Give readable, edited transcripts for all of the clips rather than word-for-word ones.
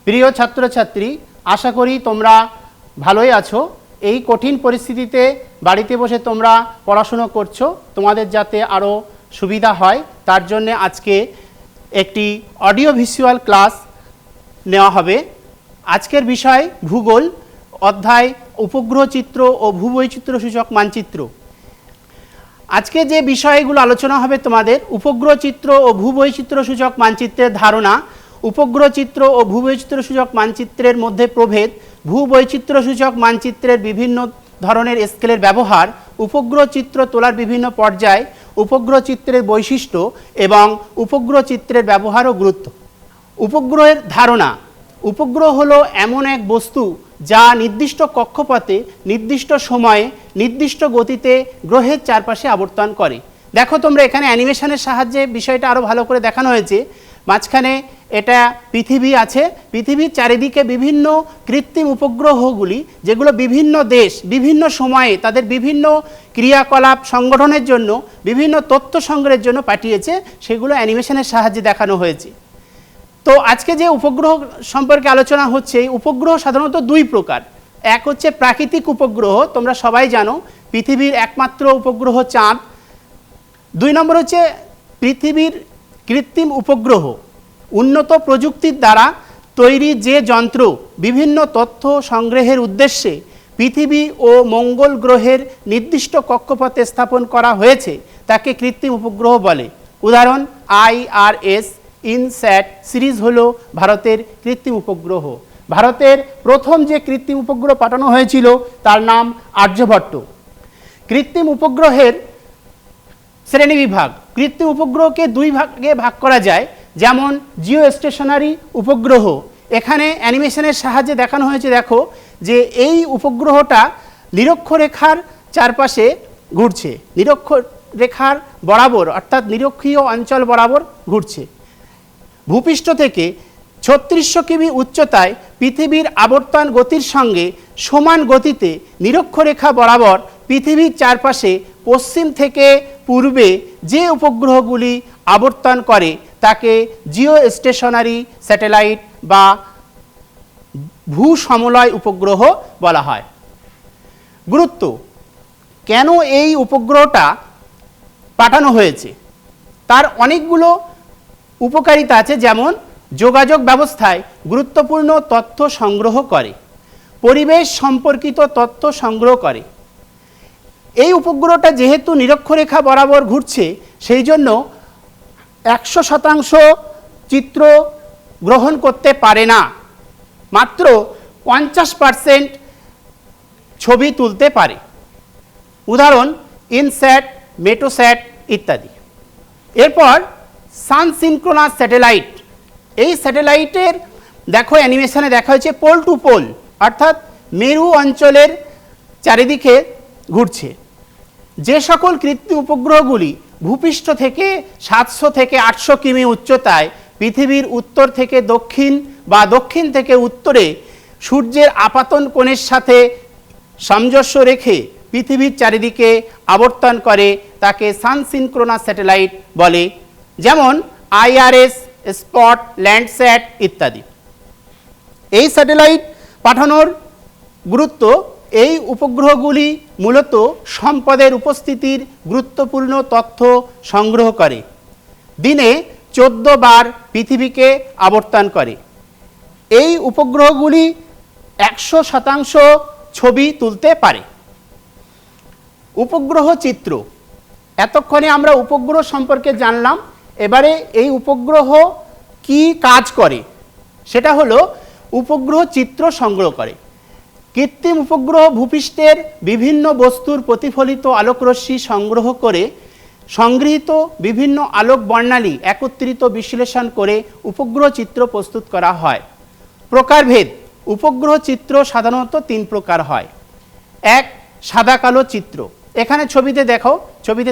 প্রিয় ছাত্রছাত্রী, আশা করি তোমরা ভালোই আছো। এই কঠিন পরিস্থিতিতে বাড়িতে বসে তোমরা পড়াশুনো করছো, তোমাদের যাতে আরও সুবিধা হয় তার জন্য আজকে একটি অডিও ভিজুয়াল ক্লাস নেওয়া হবে। আজকের বিষয় ভূগোল, অধ্যায় উপগ্রহ চিত্র ও ভূবৈচিত্র্য সূচক মানচিত্র। আজকে যে বিষয়গুলো আলোচনা হবে তোমাদের উপগ্রহ চিত্র ও ভূবৈচিত্র্য সূচক মানচিত্রের ধারণা, উপগ্রহ চিত্র ও ভূবৈচিত্র্য সূচক মানচিত্রের মধ্যে প্রভেদ, ভূবৈচিত্র্য সূচক মানচিত্রের বিভিন্ন ধরনের স্কেলের ব্যবহার, উপগ্রহ চিত্র তোলার বিভিন্ন পর্যায়, উপগ্রহ চিত্রের বৈশিষ্ট্য এবং উপগ্রহ চিত্রের ব্যবহার ও গুরুত্ব। উপগ্রহের ধারণা। উপগ্রহ হলো এমন এক বস্তু যা নির্দিষ্ট কক্ষপথে নির্দিষ্ট সময়ে নির্দিষ্ট গতিতে গ্রহের চারপাশে আবর্তন করে। দেখো তোমরা এখানে অ্যানিমেশনের সাহায্যে বিষয়টা আরও ভালো করে দেখানো হয়েছে। মাঝখানে এটা পৃথিবী আছে, পৃথিবীর চারিদিকে বিভিন্ন কৃত্রিম উপগ্রহগুলি যেগুলো বিভিন্ন দেশ বিভিন্ন সময়ে তাদের বিভিন্ন ক্রিয়াকলাপ সংগঠনের জন্য বিভিন্ন তথ্য সংগ্রহের জন্য পাঠিয়েছে, সেগুলো অ্যানিমেশনের সাহায্যে দেখানো হয়েছে। তো আজকে যে উপগ্রহ সম্পর্কে আলোচনা হচ্ছে, এই উপগ্রহ সাধারণত দুই প্রকার। এক হচ্ছে প্রাকৃতিক উপগ্রহ, তোমরা সবাই জানো পৃথিবীর একমাত্র উপগ্রহ চাঁদ। দুই নম্বর হচ্ছে পৃথিবীর কৃত্রিম উপগ্রহ, উন্নত প্রযুক্তির দ্বারা তৈরি যে যন্ত্র বিভিন্ন তথ্য সংগ্রহের উদ্দেশ্যে পৃথিবী ও মঙ্গল গ্রহের নির্দিষ্ট কক্ষপথে স্থাপন করা হয়েছে তাকে কৃত্রিম উপগ্রহ বলে। উদাহরণ IRS, ইনস্যাট সিরিজ হলো ভারতের কৃত্রিম উপগ্রহ। ভারতের প্রথম যে কৃত্রিম উপগ্রহ পাঠানো হয়েছিল তার নাম আর্যভট্ট। কৃত্রিম উপগ্রহের শ্রেণীবিভাগ। কৃত্রিম উপগ্রহকে দুই ভাগে ভাগ করা যায়, যেমন জিও স্টেশনারি উপগ্রহ। এখানে অ্যানিমেশনের সাহায্যে দেখানো হয়েছে, দেখো যে এই উপগ্রহটা নিরক্ষরেখার চারপাশে ঘুরছে, নিরক্ষরেখার বরাবর অর্থাৎ নিরক্ষীয় অঞ্চল বরাবর ঘুরছে। ভূপৃষ্ঠ থেকে 3600 কিমি উচ্চতায় পৃথিবীর আবর্তন গতির সঙ্গে সমান গতিতে নিরক্ষরেখা বরাবর পৃথিবীর চারপাশে পশ্চিম থেকে পূর্বে যে উপগ্রহগুলি আবর্তন করে তাকে জিও স্টেশনারি স্যাটেলাইট বা ভূসমলয় উপগ্রহ বলা হয়। গুরুত্ব। কেন এই উপগ্রহটা পাঠানো হয়েছে তার অনেকগুলো উপকারিতা আছে, যেমন যোগাযোগ ব্যবস্থায় গুরুত্বপূর্ণ তথ্য সংগ্রহ করে, পরিবেশ সম্পর্কিত তথ্য সংগ্রহ করে। এই উপগ্রহটা যেহেতু নিরক্ষরেখা বরাবর ঘুরছে সেই জন্য 100% চিত্র গ্রহণ করতে পারে না, মাত্র 50% ছবি তুলতে পারে। উদাহরণ ইনস্যাট, মেটোস্যাট ইত্যাদি। এরপর সানসিনক্রোনাস স্যাটেলাইট। এই স্যাটেলাইটের দেখো অ্যানিমেশনে দেখা হয়েছে পোল টু পোল, অর্থাৎ মেরু অঞ্চলের চারিদিকে ঘুরছে। যে সকল কৃত্রিম উপগ্রহগুলি ভূপৃষ্ঠ থেকে 700 থেকে 800 কিমি উচ্চতায় পৃথিবীর উত্তর থেকে দক্ষিণ বা দক্ষিণ থেকে উত্তরে সূর্যের আপাতন কোণের সাথে সামঞ্জস্য রেখে পৃথিবীর চারিদিকে আবর্তন করে তাকে সানসিনক্রোনাস স্যাটেলাইট বলে, যেমন IRS, স্পট, ল্যান্ডস্যাট ইত্যাদি। এই স্যাটেলাইট পাঠানোর গুরুত্ব। এই উপগ্রহগুলি মূলত সম্পদের উপস্থিতির গুরুত্বপূর্ণ তথ্য সংগ্রহ করে। দিনে 14 বার পৃথিবীকে আবর্তন করে। এই উপগ্রহগুলি 100% ছবি তুলতে পারে। উপগ্রহ চিত্র। এতক্ষণে আমরা উপগ্রহ সম্পর্কে জানলাম, এবারে এই উপগ্রহ কি কাজ করে সেটা হলো উপগ্রহ চিত্র সংগ্রহ করে। কৃত্রিম উপগ্রহ ভূপৃষ্ঠের বিভিন্ন বস্তুর প্রতিফলিত আলোকরশ্মি সংগ্রহ করে সংগৃহীত বিভিন্ন আলোক বর্ণালী একত্রিত বিশ্লেষণ করে উপগ্রহ চিত্র প্রস্তুত করা হয়। প্রকারভেদ। উপগ্রহ চিত্র সাধারণত 3 প্রকার হয়। এক, সাদা কালো চিত্র। এখানে ছবিতে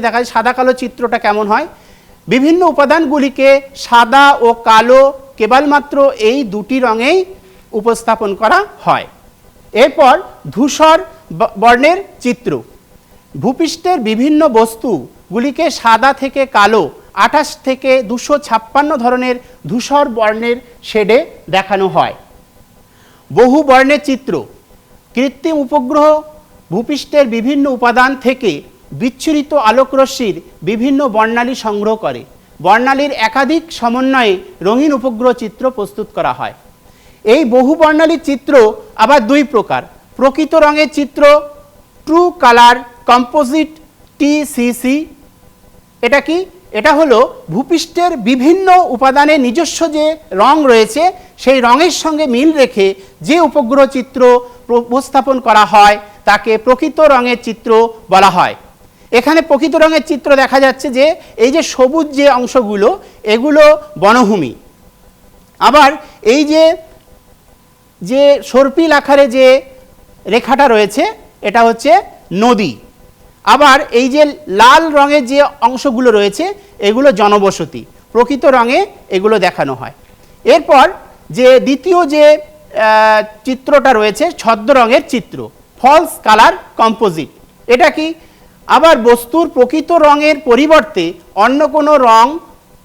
দেখা যায় সাদা কালো চিত্রটা কেমন হয়। বিভিন্ন উপাদানগুলিকে সাদা ও কালো কেবলমাত্র এই দুটি রঙেই উপস্থাপন করা হয়। এরপর ধূসর বর্ণের চিত্র। ভূপৃষ্ঠের বিভিন্ন বস্তুগুলিকে সাদা থেকে কালো 28 থেকে 256 ধরনের ধূসর বর্ণের শেডে দেখানো হয়। বহু বর্ণের চিত্র। কৃত্রিম উপগ্রহ ভূপৃষ্ঠের বিভিন্ন উপাদান থেকে বিচ্ছুরিত আলোকরশ্মির বিভিন্ন বর্ণালী সংগ্রহ করে। বর্ণালীর একাধিক সমন্বয়ে রঙিন উপগ্রহ চিত্র প্রস্তুত করা হয়। এই বহু বর্ণালী চিত্র আবার দুই প্রকার। প্রকৃত রঙের চিত্র ট্রু কালার কম্পোজিট TCC। এটা কি? এটা হলো ভূপৃষ্ঠের বিভিন্ন উপাদানের নিজস্ব যে রং রয়েছে সেই রঙের সঙ্গে মিল রেখে যে উপগ্রহ চিত্র উপস্থাপন করা হয় তাকে প্রকৃত রঙের চিত্র বলা হয়। এখানে প্রকৃত রঙের চিত্র দেখা যাচ্ছে যে এই যে সবুজ যে অংশগুলো এগুলো বনভূমি, আবার এই যে সর্পিল আকারে যে রেখাটা রয়েছে এটা হচ্ছে নদী, আবার এই যে লাল রঙের যে অংশগুলো রয়েছে এগুলো জনবসতি। প্রকৃত রঙে এগুলো দেখানো হয়। এরপর যে দ্বিতীয় যে চিত্রটা রয়েছে ছদ্ম রঙের চিত্র, ফলস কালার কম্পোজিট। এটা কি? আবার বস্তুর প্রকৃত রঙের পরিবর্তে অন্য কোনো রং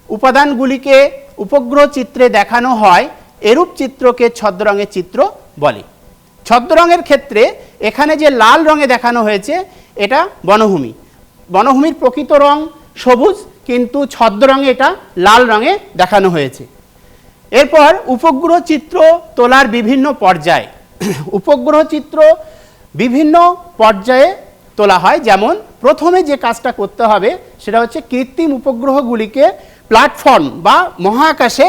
উপাদানগুলিকে উপগ্রহ চিত্রে দেখানো হয়, এরূপ চিত্রকে ছদ্ম রঙের চিত্র বলে। ছদ্ম রঙের ক্ষেত্রে এখানে যে লাল রঙে দেখানো হয়েছে এটা বনভূমি। বনভূমির প্রকৃত রং সবুজ, কিন্তু ছদ্ম রঙে এটা লাল রঙে দেখানো হয়েছে। এরপর উপগ্রহ চিত্র তোলার বিভিন্ন পর্যায়। উপগ্রহ চিত্র বিভিন্ন পর্যায়ে তোলা হয়। যেমন প্রথমে যে কাজটা করতে হবে সেটা হচ্ছে কৃত্রিম উপগ্রহগুলিকে প্ল্যাটফর্ম বা মহাকাশে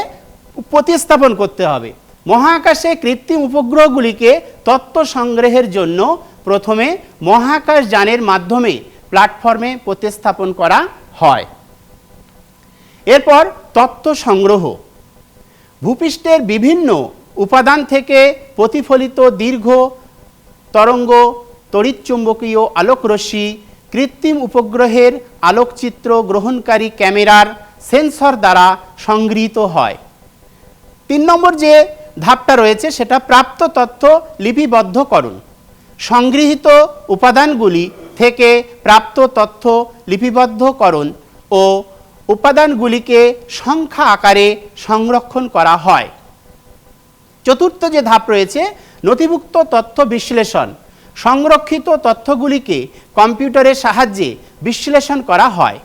প্রতিস্থাপন করতে হবে। মহাকাশে কৃত্রিম উপগ্রহগুলিকে তথ্য সংগ্রহের জন্য প্রথমে মহাকাশ যানের মাধ্যমে প্ল্যাটফর্মে প্রতিস্থাপন করা হয়। এরপর তথ্য সংগ্রহ। ভূপৃষ্ঠের বিভিন্ন উপাদান থেকে প্রতিফলিত দীর্ঘ তরঙ্গ, তড়িৎচুম্বকীয় আলোকরশ্মি কৃত্রিম উপগ্রহের আলোকচিত্র গ্রহণকারী ক্যামেরার সেন্সর দ্বারা সংগৃহীত হয়। 3 নম্বর যে ধাপটা রয়েছে সেটা প্রাপ্ত তথ্য লিপিবদ্ধকরণ। সংগৃহীত উপাদানগুলি থেকে প্রাপ্ত তথ্য লিপিবদ্ধকরণ ও উপাদানগুলিকে সংখ্যা আকারে সংরক্ষণ করা হয়। চতুর্থ যে ধাপ রয়েছে নথিভুক্ত তথ্য বিশ্লেষণ। সংরক্ষিত তথ্যগুলিকে কম্পিউটারের সাহায্যে বিশ্লেষণ করা হয়।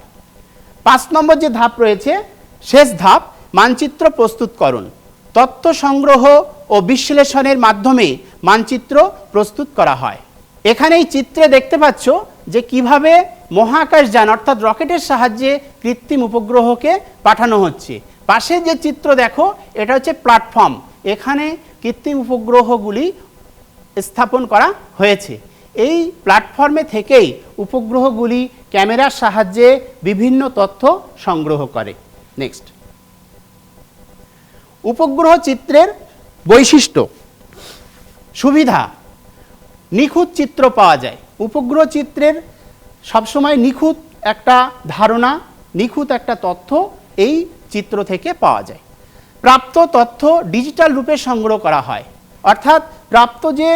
5 নম্বর যে ধাপ রয়েছে শেষ ধাপ মানচিত্র প্রস্তুতকরণ। তথ্য সংগ্রহ ও বিশ্লেষণের মাধ্যমে মানচিত্র প্রস্তুত করা হয়। এখানে এই চিত্রে দেখতে পাচ্ছ যে কিভাবে মহাকাশযান অর্থাৎ রকেটের সাহায্যে কৃত্রিম উপগ্রহকে পাঠানো হচ্ছে। পাশে যে চিত্র দেখো এটা হচ্ছে প্ল্যাটফর্ম। এখানে কৃত্রিম উপগ্রহগুলি স্থাপন করা হয়েছে। এই প্ল্যাটফর্মে থেকেই উপগ্রহগুলি ক্যামেরার সাহায্যে বিভিন্ন তথ্য সংগ্রহ করে। নেক্সট, উপগ্রহ চিত্রের বৈশিষ্ট্য সুবিধা। নিখুঁত চিত্র পাওয়া যায়। উপগ্রহ চিত্রের সবসময় নিখুঁত একটা ধারণা, নিখুঁত একটা তথ্য এই চিত্র থেকে পাওয়া যায়। প্রাপ্ত তথ্য ডিজিটাল রূপে সংগ্রহ করা হয়, অর্থাৎ প্রাপ্ত যে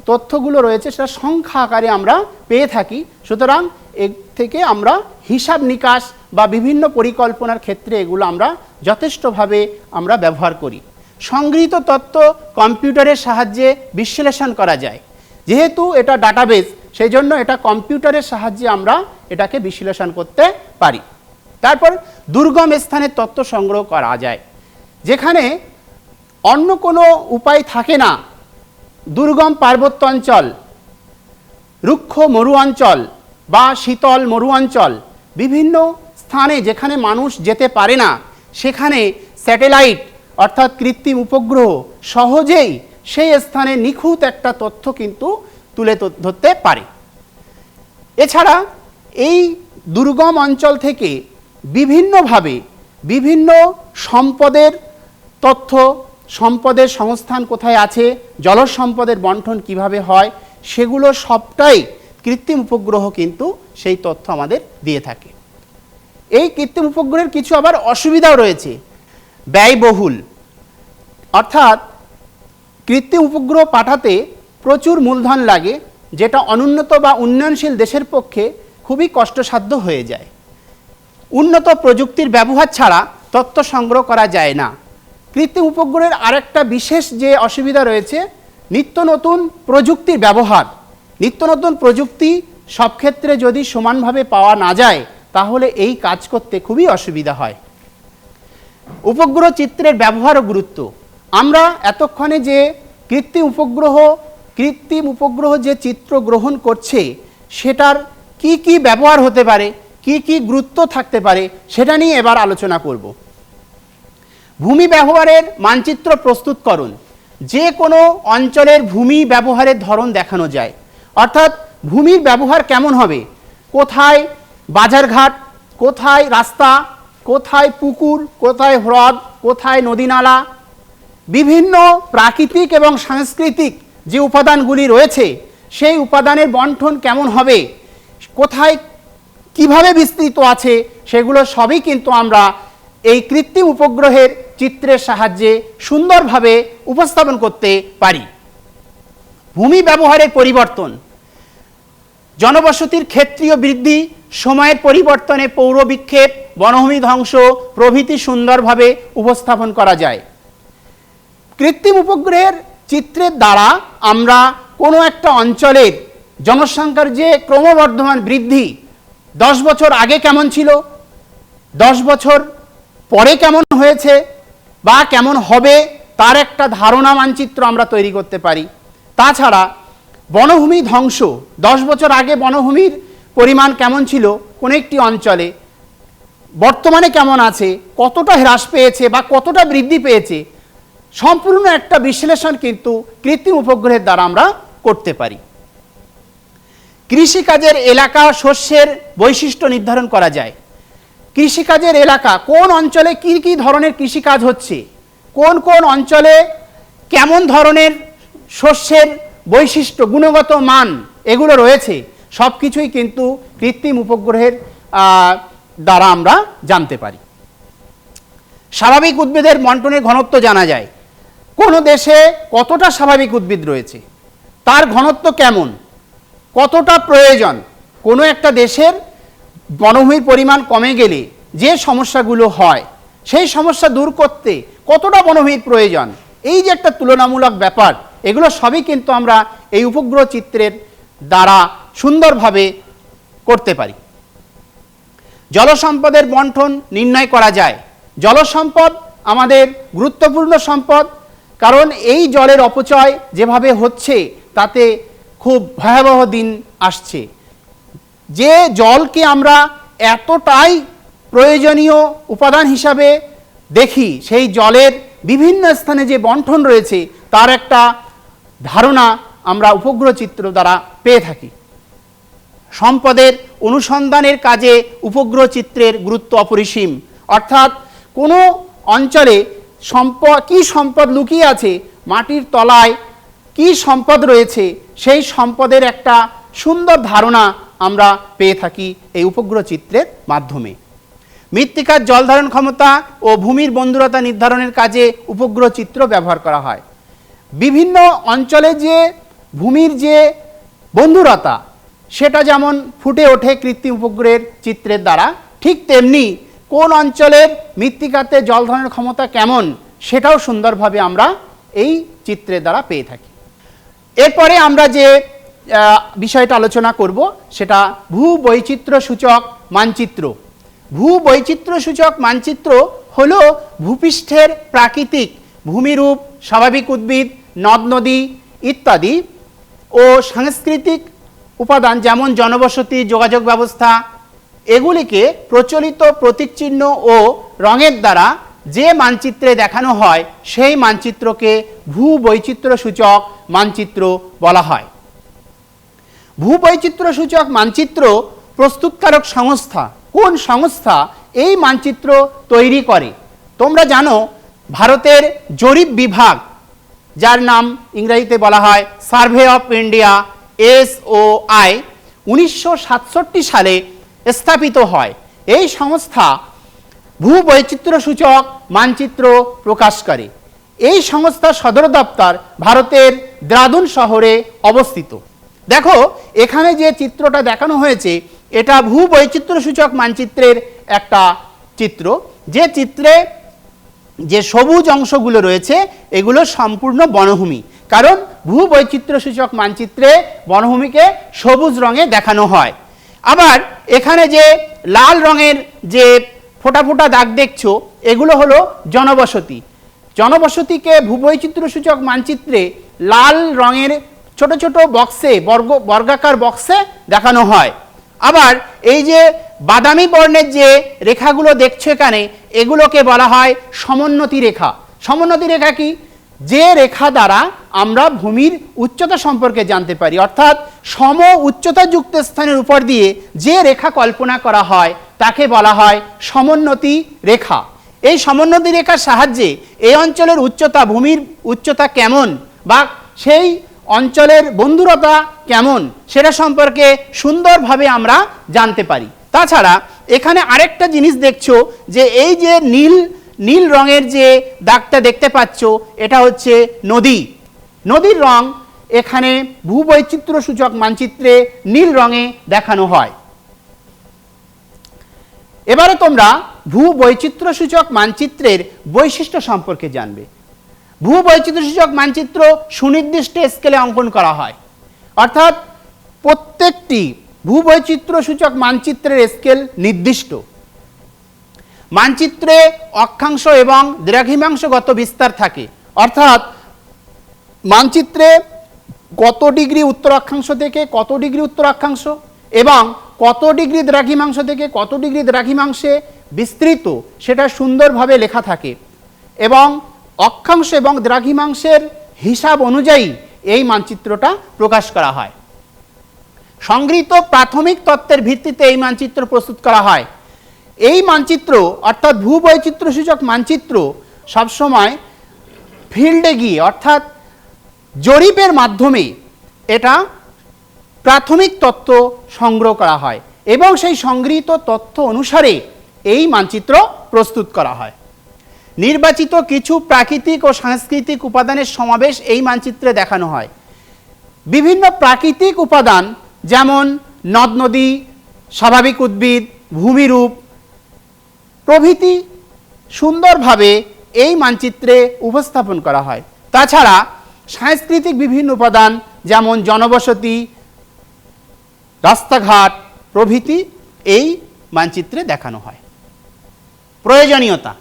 তথ্যগুলো রয়েছে সেটা সংখ্যা আকারে আমরা পেয়ে থাকি। সুতরাং এর থেকে আমরা হিসাব নিকাশ বা বিভিন্ন পরিকল্পনার ক্ষেত্রে এগুলো আমরা যথেষ্টভাবে আমরা ব্যবহার করি। সংগৃহীত তথ্য কম্পিউটারের সাহায্যে বিশ্লেষণ করা যায়। যেহেতু এটা ডাটাবেস সেই জন্য এটা কম্পিউটারের সাহায্যে আমরা এটাকে বিশ্লেষণ করতে পারি। তারপর দুর্গম স্থানের তথ্য সংগ্রহ করা যায়, যেখানে অন্য কোনো উপায় থাকে না। দুর্গম পার্বত্য অঞ্চল, রুক্ষ মরু অঞ্চল বা শীতল মরু অঞ্চল, বিভিন্ন স্থানে যেখানে মানুষ যেতে পারে না সেখানে স্যাটেলাইট অর্থাৎ কৃত্রিম উপগ্রহ সহজেই সেই স্থানে নিখুঁত একটা তথ্য কিন্তু তুলে ধরতে পারে। এছাড়া এই দুর্গম অঞ্চল থেকে বিভিন্নভাবে বিভিন্ন সম্পদের তথ্য, সম্পদের সংস্থান কোথায় আছে, জলজ সম্পদের বণ্টন কিভাবে হয়, সেগুলো সবটাই কৃত্রিম উপগ্রহ কিন্তু সেই তথ্য আমাদের দিয়ে থাকে। এই কৃত্রিম উপগ্রহের কিছু আবার অসুবিধাও রয়েছে। ব্যয়বহুল, অর্থাৎ কৃত্রিম উপগ্রহ পাঠাতে প্রচুর মূলধন লাগে, যেটা অনুন্নত বা উন্নয়নশীল দেশের পক্ষে খুবই কষ্টসাধ্য হয়ে যায়। উন্নত প্রযুক্তির ব্যবহার ছাড়া তথ্য সংগ্রহ করা যায় না। কৃত্রিম উপগ্রহের আরেকটা বিশেষ যে অসুবিধা রয়েছে নিত্য নতুন প্রযুক্তির ব্যবহার, নিত্য নতুন প্রযুক্তি সব ক্ষেত্রে যদি সমানভাবে পাওয়া না যায় তাহলে এই কাজ করতে খুবই অসুবিধা হয়। উপগ্রহ চিত্রের ব্যবহার ও গুরুত্ব। আমরা এতক্ষণে যে কৃত্রিম উপগ্রহ যে চিত্র গ্রহণ করছে সেটার কি কি ব্যবহার হতে পারে, কি কি গুরুত্ব থাকতে পারে সেটা নিয়ে এবার আলোচনা করব। ভূমি ব্যবহারের মানচিত্র প্রস্তুতকরণ। যে কোনো অঞ্চলের ভূমি ব্যবহারের ধরন দেখানো যায়, অর্থাৎ ভূমির ব্যবহার কেমন হবে, কোথায় বাজারঘাট, কোথায় রাস্তা, কোথায় পুকুর, কোথায় হ্রদ, কোথায় নদীনালা, বিভিন্ন প্রাকৃতিক এবং সাংস্কৃতিক যে উপাদানগুলি রয়েছে সেই উপাদানের বণ্টন কেমন হবে, কোথায় কিভাবে বিস্তৃত আছে, সেগুলো সবই কিন্তু আমরা এই কৃত্রিম উপগ্রহের চিত্রের সাহায্যে সুন্দরভাবে উপস্থাপন করতে পারি। ভূমি ব্যবহারের পরিবর্তন। জনবসতির ক্ষেত্রীয় বৃদ্ধি, সময়ের পরিবর্তনে পৌর বিক্ষেপ, বনভূমি ধ্বংস প্রভৃতি সুন্দরভাবে উপস্থাপন করা যায়। কৃত্রিম উপগ্রহের চিত্রের দ্বারা আমরা কোনো একটা অঞ্চলের জনসংখ্যার যে ক্রমবর্ধমান বৃদ্ধি 10 বছর আগে কেমন ছিল, 10 বছর পরে কেমন হয়েছে বা কেমন হবে তার একটা ধারণা মানচিত্র আমরা তৈরি করতে পারি। তাছাড়া বনভূমি ধ্বংস, 10 বছর আগে বনভূমির পরিমাণ কেমন ছিল কোনো একটি অঞ্চলে, বর্তমানে কেমন আছে, কতটা হ্রাস পেয়েছে বা কতটা বৃদ্ধি পেয়েছে, সম্পূর্ণ একটা বিশ্লেষণ কিন্তু কৃত্রিম উপগ্রহের দ্বারা আমরা করতে পারি। কৃষিকাজের এলাকা, শস্যের বৈশিষ্ট্য নির্ধারণ করা যায়। কৃষিকাজের এলাকা, কোন অঞ্চলে কী কী ধরনের কৃষিকাজ হচ্ছে, কোন কোন অঞ্চলে কেমন ধরনের শস্যের বৈশিষ্ট্য, গুণগত মান এগুলো রয়েছে, সব কিছুই কিন্তু কৃত্রিম উপগ্রহের দ্বারা আমরা জানতে পারি। স্বাভাবিক উদ্ভিদের বণ্টনের ঘনত্ব জানা যায়। কোনো দেশে কতটা স্বাভাবিক উদ্ভিদ রয়েছে, তার ঘনত্ব কেমন, কতটা প্রয়োজন, কোনো একটা দেশের বনভূমির পরিমাণ কমে গেলে যে সমস্যাগুলো হয় সেই সমস্যা দূর করতে কতটা বনভূমির প্রয়োজন, এই যে একটা তুলনামূলক ব্যাপার, এগুলো সবই কিন্তু আমরা এই উপগ্রহ চিত্রের দ্বারা সুন্দরভাবে করতে পারি। জলসম্পদের বণ্টন নির্ণয় করা যায়। জলসম্পদ আমাদের গুরুত্বপূর্ণ সম্পদ, কারণ এই জলের অপচয় যেভাবে হচ্ছে তাতে খুব ভয়াবহ দিন আসছে। যে জলকে আমরা এতটাই প্রয়োজনীয় উপাদান হিসাবে দেখি, সেই জলের বিভিন্ন স্থানে যে বণ্টন রয়েছে তার একটা ধারণা আমরা উপগ্রহ চিত্র দ্বারা পেয়ে থাকি। সম্পদের অনুসন্ধানের কাজে উপগ্রহ চিত্রের গুরুত্ব অপরিসীম, অর্থাৎ কোনো অঞ্চলে কি সম্পদ লুকিয়ে আছে, মাটির তলায় কি সম্পদ রয়েছে, সেই সম্পদের একটা সুন্দর ধারণা আমরা পেয়ে থাকি এই উপগ্রহ চিত্রের মাধ্যমে। মৃত্তিকার জল ধারণ ক্ষমতা ও ভূমির বন্ধুরতা নির্ধারণের কাজে উপগ্রহ চিত্র ব্যবহার করা হয়। বিভিন্ন অঞ্চলে যে ভূমির যে বন্ধুরতা সেটা যেমন ফুটে ওঠে কৃত্রিম উপগ্রহের চিত্রের দ্বারা, ঠিক তেমনি কোন অঞ্চলের মৃত্তিকাতে জল ধারণের ক্ষমতা কেমন সেটাও সুন্দরভাবে আমরা এই চিত্রের দ্বারা পেয়ে থাকি। এরপরে আমরা যে বিষয়টা আলোচনা করব সেটা ভূবৈচিত্র্য সূচক মানচিত্র। ভূবৈচিত্র্য সূচক মানচিত্র হলো ভূপৃষ্ঠের প্রাকৃতিক ভূমিরূপ, স্বাভাবিক উদ্ভিদ, নদ নদী ইত্যাদি ও সাংস্কৃতিক উপাদান যেমন জনবসতি, যোগাযোগ ব্যবস্থা, এগুলিকে প্রচলিত প্রতীকচিহ্ন ও রঙের দ্বারা যে মানচিত্রে দেখানো হয় সেই মানচিত্রকে ভূবৈচিত্র্য সূচক মানচিত্র বলা হয়। ভূবৈচিত্র্য সূচক মানচিত্র প্রস্তুতকারক সংস্থা, কোন সংস্থা এই মানচিত্র তৈরি করে? তোমরা জানো ভারতের জরিপ বিভাগ, যার নাম ইংরেজিতে বলা হয় সার্ভে অফ ইন্ডিয়া, SOI, 1967 সালে স্থাপিত হয়। এই সংস্থা ভূবৈচিত্র্য সূচক মানচিত্র প্রকাশ করে। এই সংস্থার সদর দপ্তর ভারতের দেরাদুন শহরে অবস্থিত। দেখো এখানে যে চিত্রটা দেখানো হয়েছে এটা ভূবৈচিত্র্য সূচক মানচিত্রের একটা চিত্র, যে চিত্রে যে সবুজ অংশগুলো রয়েছে এগুলো সম্পূর্ণ বনভূমি, কারণ ভূবৈচিত্র্যসূচক মানচিত্রে বনভূমিকে সবুজ রঙে দেখানো হয়। আবার এখানে যে লাল রঙের যে ফোঁটা ফোঁটা দাগ দেখছো এগুলো হলো জনবসতি। জনবসতিকে ভূবৈচিত্র্যসূচক মানচিত্রে লাল রঙের ছোট ছোট বক্সে বর্গাকার বক্সে দেখানো হয়। আবার এই যে বাদামি বর্ণের যে রেখাগুলো দেখছো এখানে এগুলোকে বলা হয় সমোন্নতি রেখা। সমোন্নতি রেখা কি? যে রেখা দ্বারা আমরা ভূমির উচ্চতা সম্পর্কে জানতে পারি, অর্থাৎ সম উচ্চতাযুক্ত স্থানের উপর দিয়ে যে রেখা কল্পনা করা হয় তাকে বলা হয় সমোন্নতি রেখা। এই সমোন্নতি রেখার সাহায্যে এই অঞ্চলের উচ্চতা, ভূমির উচ্চতা কেমন বা সেই অঞ্চলের বন্ধুরতা কেমন সেটা সম্পর্কে সুন্দরভাবে আমরা জানতে পারি। তাছাড়া এখানে আরেকটা জিনিস দেখছো যে এই যে নীল রঙের যে দাগটা দেখতে পাচ্ছ এটা হচ্ছে নদী। নদীর রং এখানে ভূবৈচিত্র্যসূচক মানচিত্রে নীল রঙে দেখানো হয়। এবারে তোমরা ভূবৈচিত্র্যসূচক মানচিত্রের বৈশিষ্ট্য সম্পর্কে জানবে। ভূবৈচিত্র্যসূচক মানচিত্র সুনির্দিষ্ট স্কেলে অঙ্কন করা হয়, অর্থাৎ প্রত্যেকটি ভূবৈচিত্র্যসূচক মানচিত্রের স্কেল নির্দিষ্ট। মানচিত্রে অক্ষাংশ এবং দ্রাঘিমাংশগত বিস্তার থাকে, অর্থাৎ মানচিত্রে কত ডিগ্রি উত্তর অক্ষাংশ থেকে কত ডিগ্রি উত্তর অক্ষাংশ এবং কত ডিগ্রি দ্রাঘিমাংশ থেকে কত ডিগ্রি দ্রাঘিমাংশে বিস্তৃত সেটা সুন্দরভাবে লেখা থাকে এবং অক্ষাংশ এবং দ্রাঘিমাংশের হিসাব অনুযায়ী এই মানচিত্রটা প্রকাশ করা হয়। সংগৃহীত প্রাথমিক তত্ত্বের ভিত্তিতে এই মানচিত্র প্রস্তুত করা হয়। এই মানচিত্র অর্থাৎ ভূবৈচিত্র্যসূচক মানচিত্র সবসময় ফিল্ডে গিয়ে অর্থাৎ জরিপের মাধ্যমে এটা প্রাথমিক তথ্য সংগ্রহ করা হয় এবং সেই সংগৃহীত তথ্য অনুসারে এই মানচিত্র প্রস্তুত করা হয়। নির্বাচিত কিছু প্রাকৃতিক ও সাংস্কৃতিক উপাদানের সমাবেশ এই মানচিত্রে দেখানো হয়। বিভিন্ন প্রাকৃতিক উপাদান যেমন নদ নদী, স্বাভাবিক উদ্ভিদ, ভূমিরূপ প্রভৃতি সুন্দরভাবে এই মানচিত্রে উপস্থাপন করা হয়। তাছাড়া সাংস্কৃতিক বিভিন্ন উপাদান যেমন জনবসতি, রাস্তাঘাট প্রভৃতি এই মানচিত্রে দেখানো হয়। প্রয়োজনীয়তা,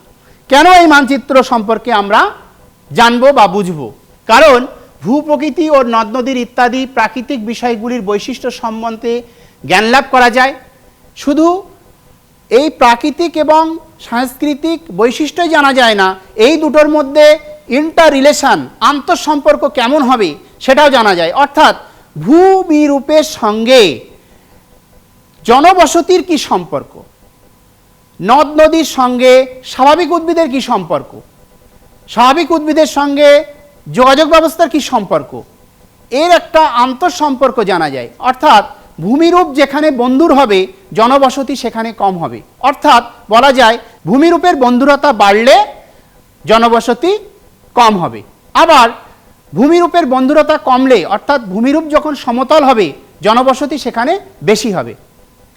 কেন এই মানচিত্র সম্পর্কে আমরা জানব বা বুঝব? কারণ ভূপ্রকৃতি ও নদ নদীর ইত্যাদি প্রাকৃতিক বিষয়গুলির বৈশিষ্ট্য সম্বন্ধে জ্ঞান লাভ করা যায়। শুধু এই প্রাকৃতিক এবং সাংস্কৃতিক বৈশিষ্ট্যই জানা যায় না, এই দুটোর মধ্যে ইন্টার রিলেশন আন্তঃসম্পর্ক কেমন হবে সেটাও জানা যায়। অর্থাৎ ভূমিরূপের সঙ্গে জনবসতির কি সম্পর্ক, নদ নদীর সঙ্গে স্বাভাবিক উদ্ভিদের কি সম্পর্ক, স্বাভাবিক উদ্ভিদের সঙ্গে যোগাযোগ ব্যবস্থার কি সম্পর্ক, এর একটা আন্তঃসম্পর্ক জানা যায়। অর্থাৎ ভূমিরূপ যেখানে বন্ধুর হবে জনবসতি সেখানে কম হবে। অর্থাৎ বলা যায় ভূমিরূপের বন্ধুরতা বাড়লে জনবসতি কম হবে। আবার ভূমিরূপের বন্ধুরতা কমলে অর্থাৎ ভূমিরূপ যখন সমতল হবে জনবসতি সেখানে বেশি হবে।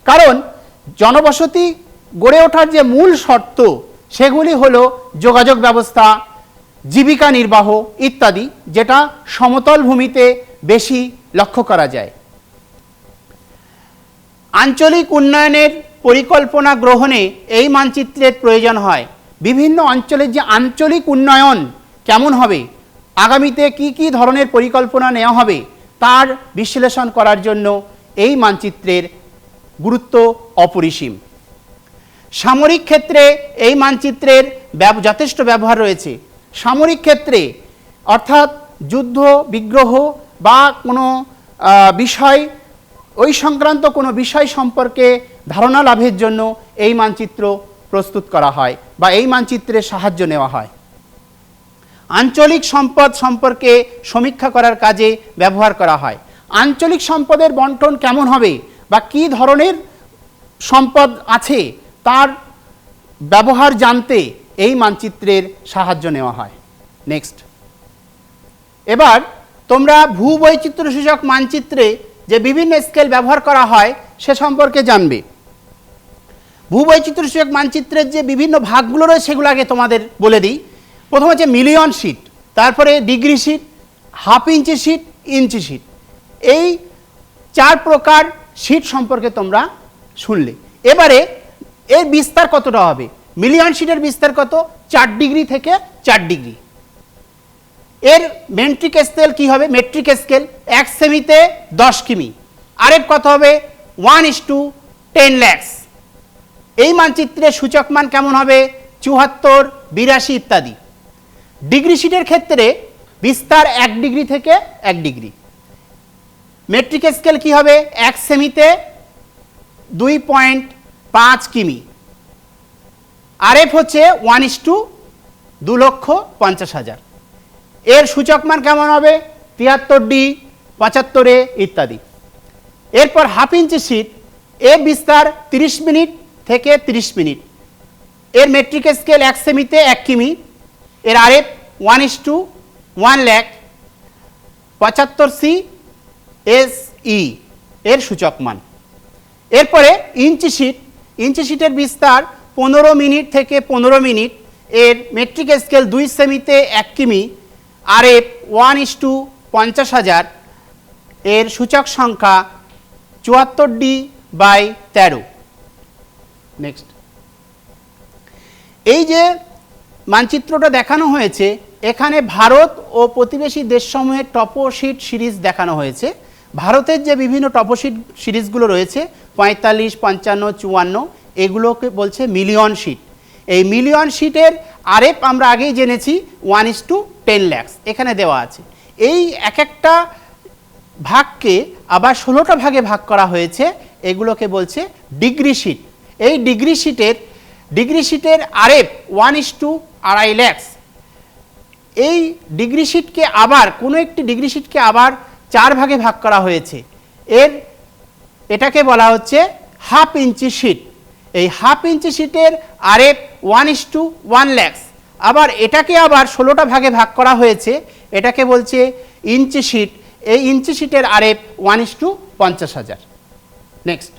কারণ জনবসতি গড়ে ওঠার যে মূল শর্ত সেগুলি হলো যোগাযোগ ব্যবস্থা, জীবিকা নির্বাহ ইত্যাদি, যেটা সমতল ভূমিতে বেশি লক্ষ্য করা যায়। আঞ্চলিক উন্নয়নের পরিকল্পনা গ্রহণে এই মানচিত্রের প্রয়োজন হয়। বিভিন্ন অঞ্চলের যে আঞ্চলিক উন্নয়ন কেমন হবে, আগামীতে কি কি ধরনের পরিকল্পনা নেওয়া হবে তার বিশ্লেষণ করার জন্য এই মানচিত্রের গুরুত্ব অপরিসীম। সামরিক ক্ষেত্রে এই মানচিত্রের যথেষ্ট ব্যবহার রয়েছে। সামরিক ক্ষেত্রে অর্থাৎ যুদ্ধ বিগ্রহ বা কোনো বিষয়, ওই সংক্রান্ত কোনো বিষয় সম্পর্কে ধারণা লাভের জন্য এই মানচিত্র প্রস্তুত করা হয় বা এই মানচিত্রের সাহায্য নেওয়া হয়। আঞ্চলিক সম্পদ সম্পর্কে সমীক্ষা করার কাজে ব্যবহার করা হয়। আঞ্চলিক সম্পদের বন্টন কেমন হবে বা কী ধরনের সম্পদ আছে তার ব্যবহার জানতে এই মানচিত্রের সাহায্য নেওয়া হয়। নেক্সট, এবার তোমরা ভূবৈচিত্র্যসূচক মানচিত্রে যে বিভিন্ন স্কেল ব্যবহার করা হয় সে সম্পর্কে জানবে। ভূবৈচিত্র্যসূচক মানচিত্রের যে বিভিন্ন ভাগগুলো রয়েছে সেগুলো আগে তোমাদের বলে দিই। প্রথম হচ্ছে মিলিয়ন শিট, তারপরে degree sheet, half inch sheet, inch sheet, এই 4 প্রকার শিট সম্পর্কে তোমরা শুনলে। এবারে এর বিস্তার কতটা হবে? মিলিয়ন শিটের বিস্তার কত? 4 ডিগ্রি থেকে 4 ডিগ্রি। এর মেট্রিক স্কেল কি হবে? মেট্রিক স্কেল 1 সেমিতে 10 কিমি। আরেক কত হবে? 1:10 লাখ। এই মানচিত্রের সূচক মান কেমন হবে? 74, 82 ইত্যাদি। ডিগ্রি শিটের ক্ষেত্রে বিস্তার 1 ডিগ্রি থেকে 1 ডিগ্রি। মেট্রিক স্কেল কি হবে? 1 সেমিতে 2.5 কিমি। আরএফ হচ্ছে 1:2,50,000। এর সূচক মান কেমন হবে? 73D, 75 ইত্যাদি। এরপর হাফ ইঞ্চি শিট, এর বিস্তার 30 মিনিট থেকে 30 মিনিট। এর মেট্রিক স্কেল 1 সেমিতে 1 কিমি। এর আরএফ 1:1 লাখ। 75C SE এর সূচক মান। এরপরে ইঞ্চি শিট, ইঞ্চি শিটের বিস্তার 15 মিনিট থেকে 15 মিনিট। এর মেট্রিক স্কেল 2 সেমিতে 1 কিমি। আরএফ 1:50,000। এর সূচক সংখ্যা 74D/13। নেক্সট, এই যে মানচিত্রটা দেখানো হয়েছে, এখানে ভারত ও প্রতিবেশী দেশসমূহের টপোশিট সিরিজ দেখানো হয়েছে। ভারতের যে বিভিন্ন টপোশিট সিরিজগুলো রয়েছে 45, 55, 54, এগুলোকে বলছে মিলিয়ন শিট। এই মিলিয়ন শিটের আরএফ আমরা আগেই জেনেছি 1:10 লাখ এখানে দেওয়া আছে। এই এক একটা ভাগকে আবার 16টা ভাগে ভাগ করা হয়েছে, এগুলোকে বলছে ডিগ্রি শিট। এই ডিগ্রি শিটের আরএফ 1:2.5 লাখ। এই ডিগ্রি শিটকে আবার কোনো একটি ডিগ্রি শিটকে আবার 4 ভাগে ভাগ করা হয়েছে। এটাকে বলা হচ্ছে হাফ ইঞ্চি শিট। এই হাফ ইঞ্চি শিটের আরএফ 1:1 লাখ। আবার এটাকে আবার 16টা ভাগে ভাগ করা হয়েছে, এটাকে বলছে ইঞ্চি শিট। এই ইঞ্চি শিটের আরএফ 1:50,000। নেক্সট,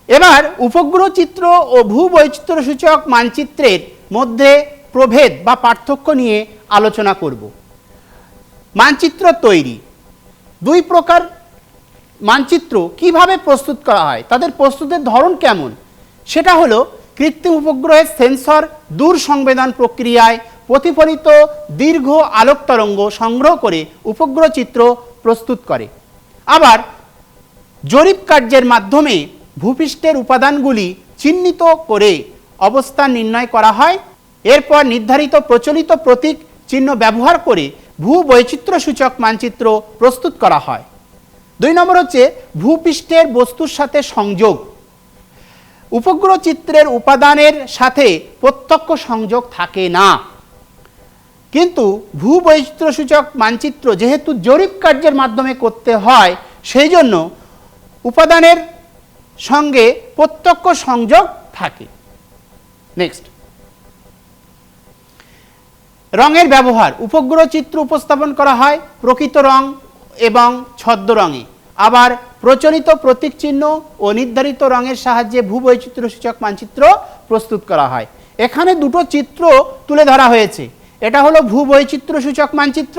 এবার উপগ্রহ চিত্র ও ভূবৈচিত্র্য সূচক মানচিত্রের মধ্যে প্রভেদ বা পার্থক্য নিয়ে আলোচনা করব। মানচিত্র তৈরি, 2 প্রকার মানচিত্র কিভাবে প্রস্তুত করা হয়, তাদের প্রস্তুতের ধরন কেমন, সেটা হলো কৃত্রিম উপগ্রহের সেন্সর দূর সংবেদন প্রক্রিয়ায় প্রতিফলিত দীর্ঘ আলোক তরঙ্গ সংগ্রহ করে উপগ্রহ চিত্র প্রস্তুত করে। আবার জরিপ কার্যের মাধ্যমে ভূপৃষ্ঠের উপাদানগুলি চিহ্নিত করে অবস্থান নির্ণয় করা হয়। এরপর নির্ধারিত প্রচলিত প্রতীক চিহ্ন ব্যবহার করে ভূবৈচিত্র্য সূচক মানচিত্র প্রস্তুত করা হয়। 2 নম্বর হচ্ছে ভূপৃষ্ঠের বস্তুর সাথে সংযোগ। উপগ্রহ চিত্রের উপাদানের সাথে প্রত্যক্ষ সংযোগ থাকে না, কিন্তু ভূবৈচিত্র্য সূচক মানচিত্র যেহেতু জরিপ কার্যের মাধ্যমে করতে হয়, সেই জন্য উপাদানের সঙ্গে প্রত্যক্ষ সংযোগ থাকে। নেক্সট, রঙের ব্যবহার। উপগ্রহ চিত্র উপস্থাপন করা হয় প্রকৃত রং এবং ছদ্ম রঙে। আবার প্রচলিত প্রতীক চিহ্ন ও নির্ধারিত রঙের সাহায্যে ভূবৈচিত্র্য সূচক মানচিত্র প্রস্তুত করা হয়। এখানে 2টো চিত্র তুলে ধরা হয়েছে, এটা হলো ভূবৈচিত্র্য সূচক মানচিত্র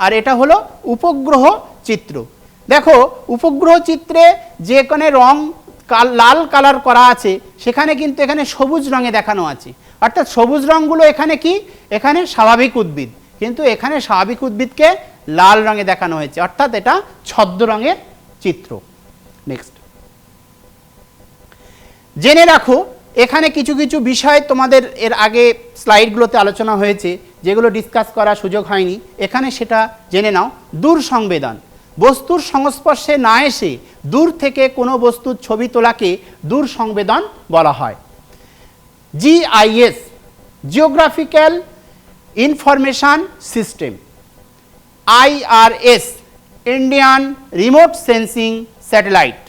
আর এটা হলো উপগ্রহ চিত্র। দেখো, উপগ্রহ চিত্রে যেখানে রং লাল কালার করা আছে, সেখানে কিন্তু এখানে সবুজ রঙে দেখানো আছে। অর্থাৎ সবুজ রঙগুলো এখানে কি? এখানে স্বাভাবিক উদ্ভিদ, কিন্তু এখানে স্বাভাবিক উদ্ভিদকে লাল রঙে দেখানো হয়েছে, অর্থাৎ এটা ছদ্ম রঙের চিত্র। নেক্সট, জেনে রাখো এখানে কিছু কিছু বিষয় তোমাদের এর আগে স্লাইডগুলোতে আলোচনা হয়েছে, যেগুলো ডিসকাস করার সুযোগ হয়নি, এখানে সেটা জেনে নাও। দূর সংবেদন, বস্তুর সংস্পর্শে না এসে দূর থেকে কোনো বস্তুর ছবি তোলাকে দূর সংবেদন বলা হয়। GIS, geographical information system. IRS, Indian remote sensing satellite.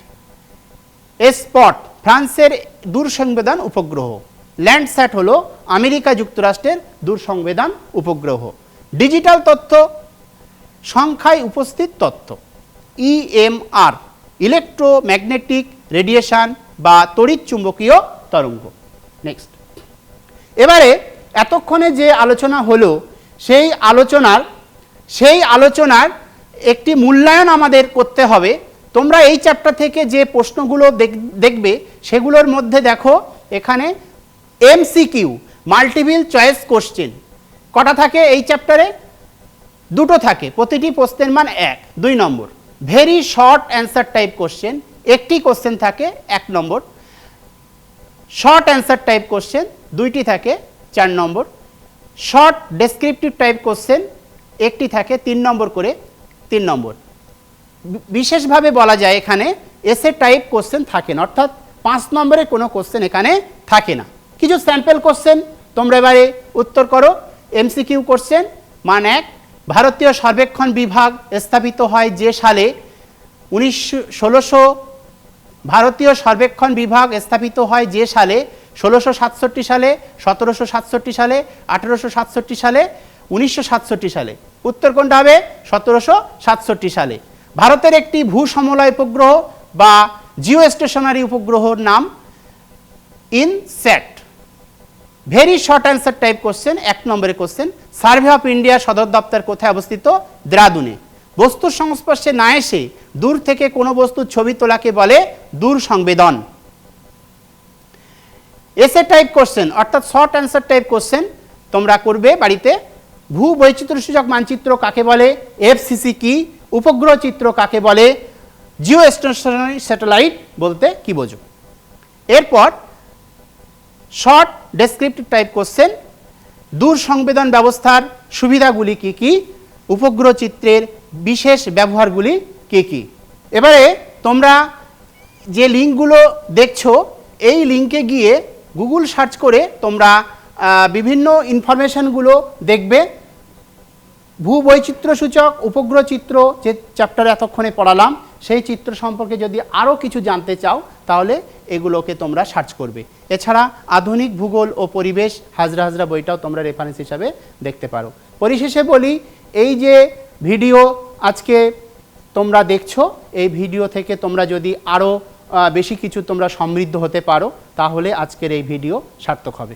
Spot, ফ্রান্সের দূর সংবেদন উপগ্রহ। ল্যান্ডস্যাট হলো আমেরিকা যুক্তরাষ্ট্রের দূর সংবেদন উপগ্রহ। ডিজিটাল তথ্য, সংখ্যায় উপস্থিত তথ্য। EMR, ইলেকট্রোম্যাগনেটিক রেডিয়েশন বা তড়িৎ চুম্বকীয় তরঙ্গ। নেক্সট, এবারে এতক্ষণে যে আলোচনা হলো সেই আলোচনার সেই আলোচনার একটি মূল্যায়ন আমাদের করতে হবে। তোমরা এই চ্যাপ্টার থেকে যে প্রশ্নগুলো দেখবে সেগুলোর মধ্যে দেখো এখানে এমসিকিউ মাল্টিপল চয়েস কোশ্চেন কটা থাকে এই চ্যাপ্টারে? দুটো থাকে, প্রতিটি প্রশ্নের মান 1, 2 নম্বর। Very short answer type question একটি কোশ্চেন থাকে 1 নম্বর। শর্ট অ্যান্সার টাইপ কোশ্চেন 2টি থাকে 4 নম্বর। শর্ট ডেসক্রিপটিভ টাইপ কোশ্চেন একটি থাকে 3 নম্বর করে 3 নম্বর। বিশেষভাবে বলা যায় এখানে এসে টাইপ কোশ্চেন থাকে না, অর্থাৎ 5 নম্বরের কোনো কোশ্চেন এখানে থাকে না। কিছু স্যাম্পল কোশ্চেন তোমরা এবারে উত্তর করো। এমসিকিউ কোশ্চেন মান 1, ভারতীয় সর্বেক্ষণ বিভাগ স্থাপিত হয় যে সালে? 1600। ভারতীয় সর্বেক্ষণ বিভাগ স্থাপিত হয় যে সালে? 1667 সালে, 1767 সালে, 1867 সালে, 1967 সালে। উত্তর কোনটা হবে? 1767 সালে। ভারতের একটি ভূসমলয় উপগ্রহ বা জিও স্টেশনারি উপগ্রহর নাম? INSAT. Very short answer type question 1 নম্বরের কোশ্চেন। সার্ভে অফ ইন্ডিয়া সদর দপ্তর কোথায় অবস্থিত? দেরাদুনে। বস্তুর সংস্পর্শে না এসে দূর থেকে কোনো বস্তুর ছবি তোলাকে বলে দূর সংবেদন। এসে টাইপ কোশ্চেন অর্থাৎ শর্ট অ্যান্সার টাইপ কোশ্চেন তোমরা করবে বাড়িতে। ভূ বৈচিত্র্যসূচক মানচিত্র কাকে বলে? এফসিসি কি? উপগ্রহ চিত্র কাকে বলে? জিও স্টেশনারি স্যাটেলাইট বলতে কি বোঝো? এরপর শর্ট ডেসক্রিপটিভ টাইপ কোশ্চেন, দূর সংবেদন ব্যবস্থার সুবিধাগুলি কি কি? উপগ্রহ চিত্রের বিশেষ ব্যবহারগুলি কি কি? এবারে তোমরা যে লিঙ্কগুলো দেখছো এই লিঙ্কে গিয়ে গুগল সার্চ করে তোমরা বিভিন্ন ইনফরমেশনগুলো দেখবে। ভূবৈচিত্র্যসূচক উপগ্রহ চিত্র যে চ্যাপ্টারে এতক্ষণে পড়ালাম সেই চিত্র সম্পর্কে যদি আরও কিছু জানতে চাও তাহলে এগুলোকে তোমরা সার্চ করবে। এছাড়া আধুনিক ভূগোল ও পরিবেশ হাজরা হাজরা বইটাও তোমরা রেফারেন্স হিসাবে দেখতে পারো। পরিশেষে বলি, এই যে ভিডিও আজকে তোমরা দেখছো এই ভিডিও থেকে তোমরা যদি আরও বেশি কিছু তোমরা সমৃদ্ধ হতে পারো তাহলে আজকের এই ভিডিও সার্থক হবে।